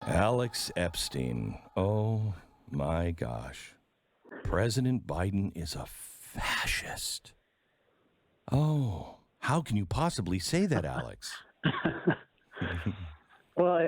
Alex Epstein. Oh, my gosh. President Biden is a fascist. Oh, how can you possibly say that, Alex? Well,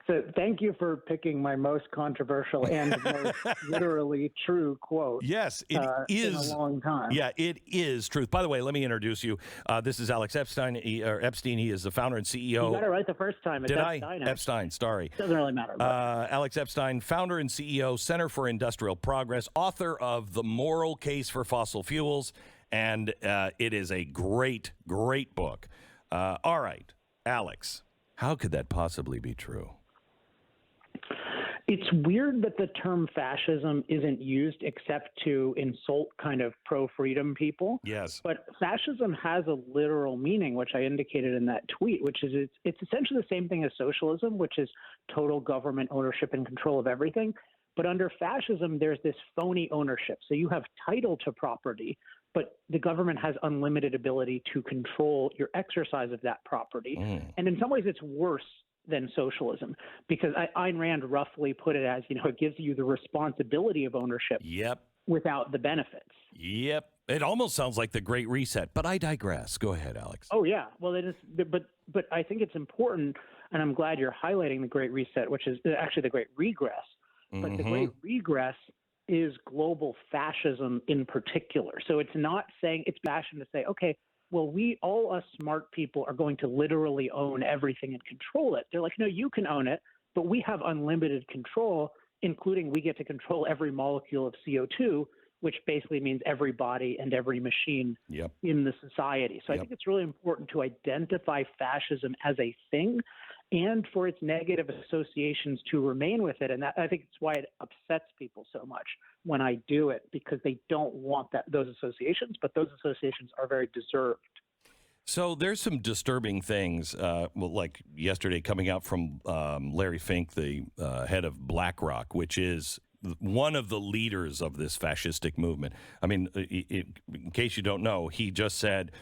so thank you for picking my most controversial and most literally true quote. Yes, it is. In a long time. Yeah, it is truth. By the way, let me introduce you. This is Alex Epstein. Epstein. He is the founder and CEO. You got it right the first time. It's Did Epstein, I? Epstein, sorry. Doesn't really matter. Alex Epstein, founder and CEO, Center for Industrial Progress, author of The Moral Case for Fossil Fuels, and it is a great, great book. All right, Alex, how could that possibly be true? It's weird that the term fascism isn't used except to insult kind of pro-freedom people. Yes. But fascism has a literal meaning, which I indicated in that tweet, which is it's essentially the same thing as socialism, which is total government ownership and control of everything. But under fascism, there's this phony ownership. So you have title to property, but the government has unlimited ability to control your exercise of that property. And in some ways, it's worse than socialism, because Ayn Rand roughly put it as, it gives you the responsibility of ownership without the benefits. Yep. It almost sounds like the Great Reset, but I digress. Go ahead, Alex. Oh, yeah. Well, it is. But I think it's important, and I'm glad you're highlighting the Great Reset, which is actually the Great Regress. But the Great Regress is global fascism in particular. So it's not saying it's fashion to say, okay, well, all us smart people are going to literally own everything and control it. They're like, no, you can own it, but we have unlimited control, including we get to control every molecule of CO2, which basically means every body and every machine in the society. So I think it's really important to identify fascism as a thing and for its negative associations to remain with it. And I think it's why it upsets people so much when I do it, because they don't want those associations, but those associations are very deserved. So there's some disturbing things, like yesterday coming out from Larry Fink, the head of BlackRock, which is one of the leaders of this fascistic movement. I mean, in case you don't know, he just said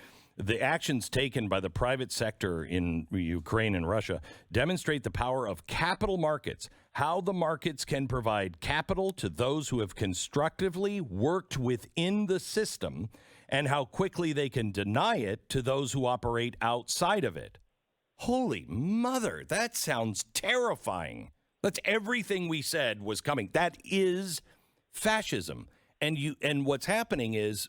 the actions taken by the private sector in Ukraine and Russia demonstrate the power of capital markets, how the markets can provide capital to those who have constructively worked within the system, and how quickly they can deny it to those who operate outside of it. Holy mother, that sounds terrifying. That's everything we said was coming. That is fascism. And what's happening is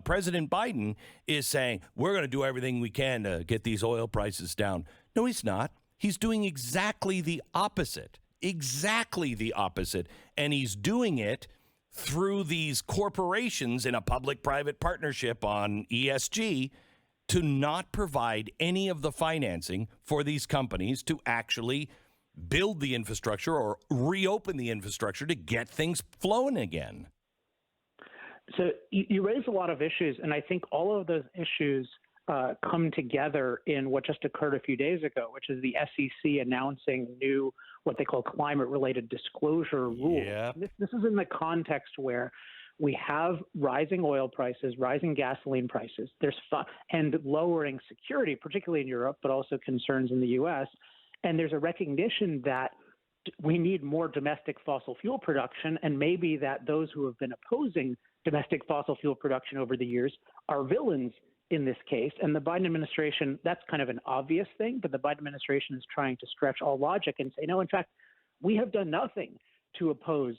President Biden is saying, we're going to do everything we can to get these oil prices down. No, he's not. He's doing exactly the opposite. Exactly the opposite. And he's doing it through these corporations in a public-private partnership on ESG to not provide any of the financing for these companies to actually build the infrastructure or reopen the infrastructure to get things flowing again. So you raise a lot of issues, and I think all of those issues come together in what just occurred a few days ago, which is the SEC announcing new, what they call climate-related disclosure rules. Yeah. This is in the context where we have rising oil prices, rising gasoline prices, and lowering security, particularly in Europe, but also concerns in the U.S., and there's a recognition that we need more domestic fossil fuel production, and maybe that those who have been opposing domestic fossil fuel production over the years are villains in this case. And the Biden administration, that's kind of an obvious thing, but the Biden administration is trying to stretch all logic and say, no, in fact, we have done nothing to oppose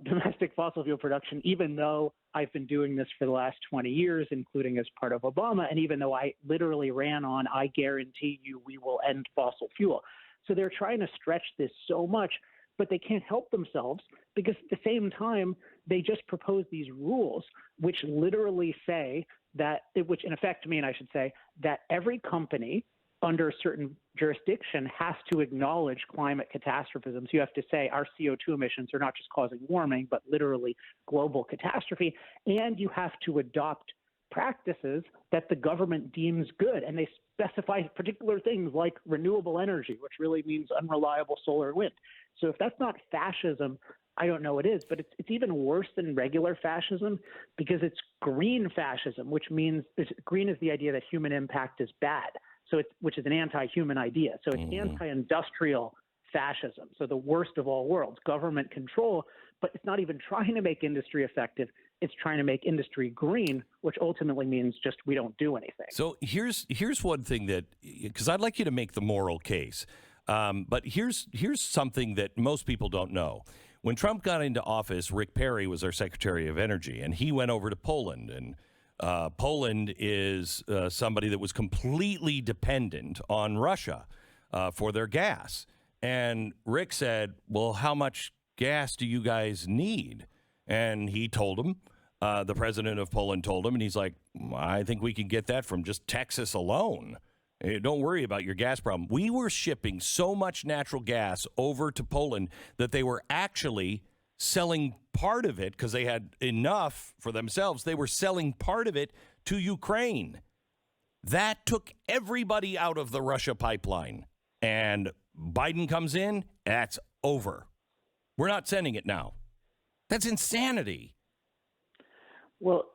domestic fossil fuel production, even though I've been doing this for the last 20 years, including as part of Obama, and even though I literally ran on, I guarantee you we will end fossil fuel. So they're trying to stretch this so much, but they can't help themselves because at the same time, they just propose these rules, which literally say that, which in effect mean, I should say, that every company under a certain jurisdiction has to acknowledge climate catastrophism. So you have to say our CO2 emissions are not just causing warming, but literally global catastrophe. And you have to adopt practices that the government deems good. And they specify particular things like renewable energy, which really means unreliable solar and wind. So if that's not fascism, I don't know what is, but it's even worse than regular fascism because it's green fascism, which means green is the idea that human impact is bad. So which is an anti-human idea. So it's anti-industrial fascism. So the worst of all worlds, government control, but it's not even trying to make industry effective. It's trying to make industry green, which ultimately means just we don't do anything. So here's one thing that, because I'd like you to make the moral case, but here's something that most people don't know. When Trump got into office, Rick Perry was our Secretary of Energy, and he went over to Poland. And Poland is somebody that was completely dependent on Russia for their gas. And Rick said, well, how much gas do you guys need? And he told him, the president of Poland told him, and he's like, I think we can get that from just Texas alone. Hey, don't worry about your gas problem. We were shipping so much natural gas over to Poland that they were actually selling part of it because they had enough for themselves. They were selling part of it to Ukraine. That took everybody out of the Russia pipeline. And Biden comes in, that's over. We're not sending it now. That's insanity. Well,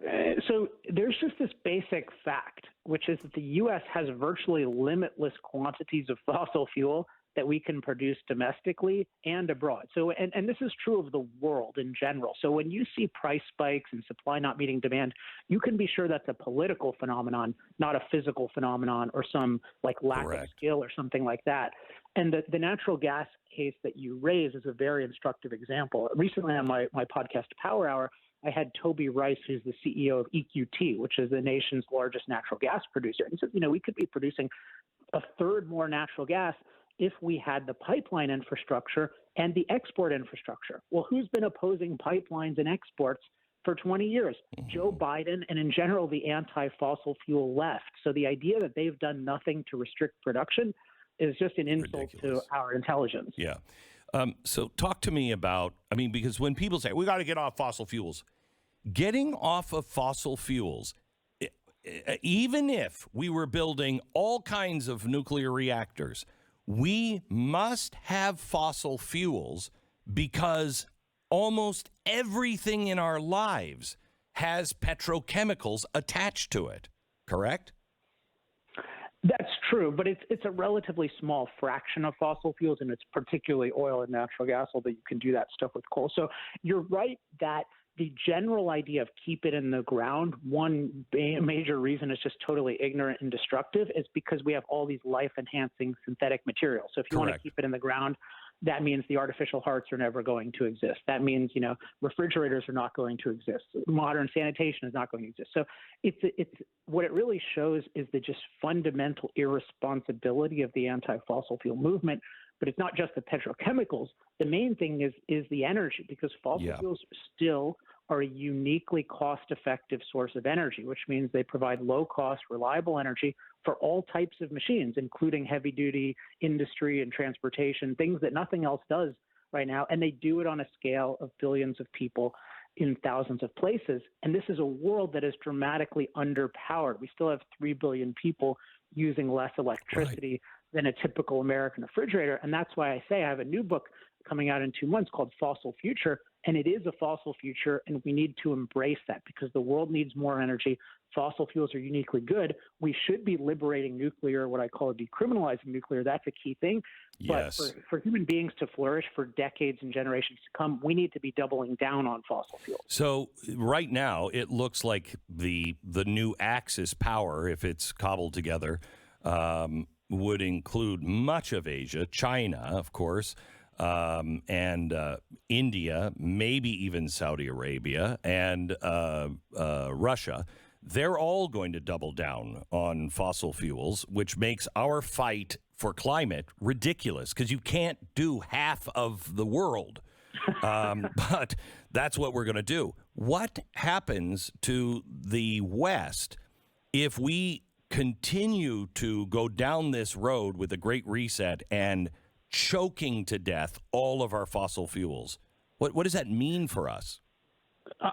so there's just this basic fact, which is that the U.S. has virtually limitless quantities of fossil fuel that we can produce domestically and abroad. So, and this is true of the world in general. So when you see price spikes and supply not meeting demand, you can be sure that's a political phenomenon, not a physical phenomenon or some like lack of skill or something like that. And the natural gas case that you raise is a very instructive example. Recently on my podcast, Power Hour, I had Toby Rice, who's the CEO of EQT, which is the nation's largest natural gas producer. And he says, we could be producing a third more natural gas if we had the pipeline infrastructure and the export infrastructure. Well, who's been opposing pipelines and exports for 20 years? Mm-hmm. Joe Biden and in general, the anti-fossil fuel left. So the idea that they've done nothing to restrict production is just an insult to our intelligence. Yeah. So talk to me about, because when people say, we got to get off fossil fuels, getting off of fossil fuels, even if we were building all kinds of nuclear reactors, we must have fossil fuels because almost everything in our lives has petrochemicals attached to it, correct? That's true, but it's a relatively small fraction of fossil fuels, and it's particularly oil and natural gas, although you can do that stuff with coal. So you're right that the general idea of keep it in the ground, one major reason it's just totally ignorant and destructive is because we have all these life-enhancing synthetic materials. So if you want to keep it in the ground, that means the artificial hearts are never going to exist. That means, refrigerators are not going to exist. Modern sanitation is not going to exist. So it's what it really shows is the just fundamental irresponsibility of the anti-fossil fuel movement. But it's not just the petrochemicals. The main thing is the energy, because fossil fuels still are a uniquely cost-effective source of energy, which means they provide low-cost, reliable energy for all types of machines, including heavy-duty industry and transportation, things that nothing else does right now. And they do it on a scale of billions of people in thousands of places. And this is a world that is dramatically underpowered. We still have 3 billion people using less electricity than a typical American refrigerator. And that's why I say I have a new book coming out in 2 months called Fossil Future. And it is a fossil future, and we need to embrace that because the world needs more energy. Fossil fuels are uniquely good. We should be liberating nuclear, what I call decriminalizing nuclear. That's a key thing. Yes. But for human beings to flourish for decades and generations to come, we need to be doubling down on fossil fuels. So right now, it looks like the new Axis power, if it's cobbled together, would include much of Asia, China, of course, and India, maybe even Saudi Arabia, and Russia. They're all going to double down on fossil fuels, which makes our fight for climate ridiculous because you can't do half of the world. But that's what we're going to do. What happens to the West if we continue to go down this road with a great reset and choking to death all of our fossil fuels? What does that mean for us?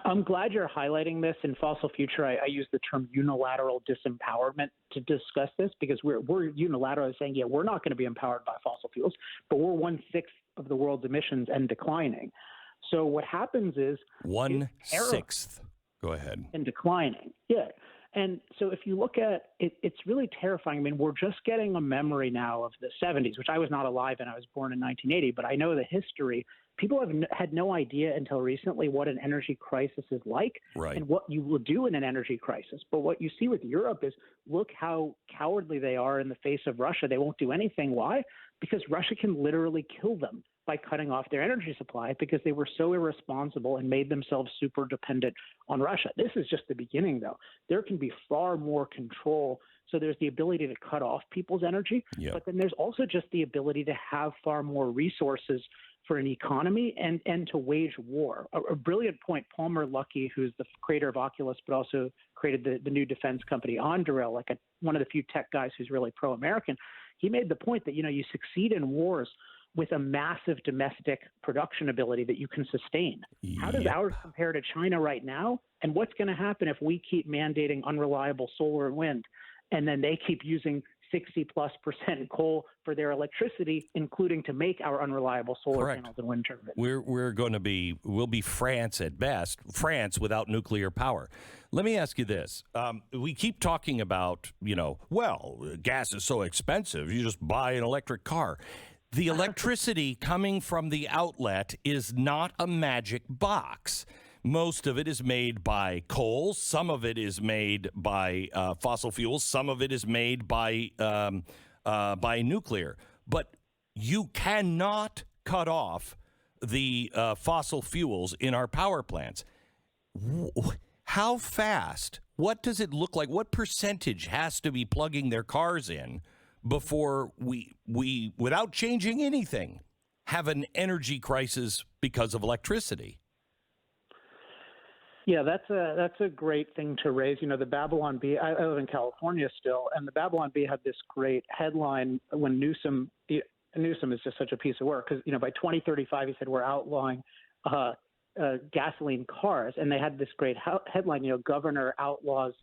I'm glad you're highlighting this. In Fossil Future, I use the term unilateral disempowerment to discuss this because we're unilaterally saying, we're not going to be empowered by fossil fuels, but we're 1/6 of the world's emissions and declining. So what happens is 1/6. Go ahead. And declining. Yeah. And so if you look at it, it's really terrifying. I mean, we're just getting a memory now of the 70s, which I was not alive in. I was born in 1980, but I know the history. People have had no idea until recently what an energy crisis is like and what you will do in an energy crisis. But what you see with Europe is look how cowardly they are in the face of Russia. They won't do anything. Why? Because Russia can literally kill them by cutting off their energy supply because they were so irresponsible and made themselves super dependent on Russia. This is just the beginning, though. There can be far more control. So there's the ability to cut off people's energy, but then there's also just the ability to have far more resources for an economy and to wage war. A brilliant point, Palmer Luckey, who's the creator of Oculus, but also created the new defense company Anduril, like one of the few tech guys who's really pro-American. He made the point that, you succeed in wars with a massive domestic production ability that you can sustain. How does ours compare to China right now? And what's going to happen if we keep mandating unreliable solar and wind, and then they keep using 60+% coal for their electricity, including to make our unreliable solar panels and wind turbines? We'll be France at best, France without nuclear power. Let me ask you this. We keep talking about, gas is so expensive, you just buy an electric car. The electricity coming from the outlet is not a magic box. Most of it is made by coal. Some of it is made by fossil fuels. Some of it is made by nuclear. But you cannot cut off the fossil fuels in our power plants. How fast? What does it look like? What percentage has to be plugging their cars in before we without changing anything, have an energy crisis because of electricity? Yeah, that's a great thing to raise. The Babylon Bee, I live in California still, and the Babylon Bee had this great headline when Newsom is just such a piece of work because, by 2035, he said we're outlawing gasoline cars. And they had this great headline, governor outlaws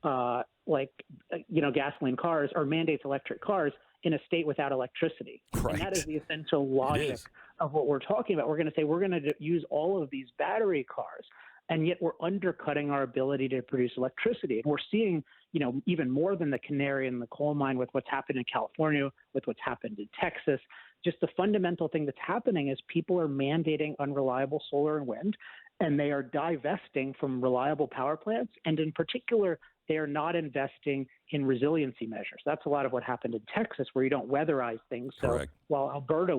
gasoline cars or mandates electric cars in a state without electricity. Right. And that is the essential logic of what we're talking about. We're going to say we're going to use all of these battery cars, and yet we're undercutting our ability to produce electricity. And we're seeing, even more than the canary in the coal mine with what's happened in California, with what's happened in Texas. Just the fundamental thing that's happening is people are mandating unreliable solar and wind, and they are divesting from reliable power plants. And in particular, they are not investing in resiliency measures. That's a lot of what happened in Texas, where you don't weatherize things. So while Alberta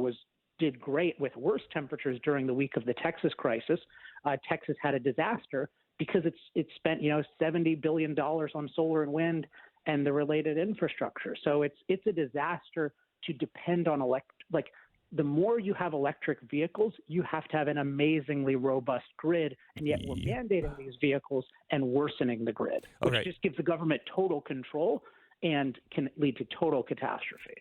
did great with worse temperatures during the week of the Texas crisis, Texas had a disaster because it spent $70 billion on solar and wind and the related infrastructure. So it's a disaster to depend on the more you have electric vehicles, you have to have an amazingly robust grid, and yet we're mandating these vehicles and worsening the grid, which just gives the government total control and can lead to total catastrophe.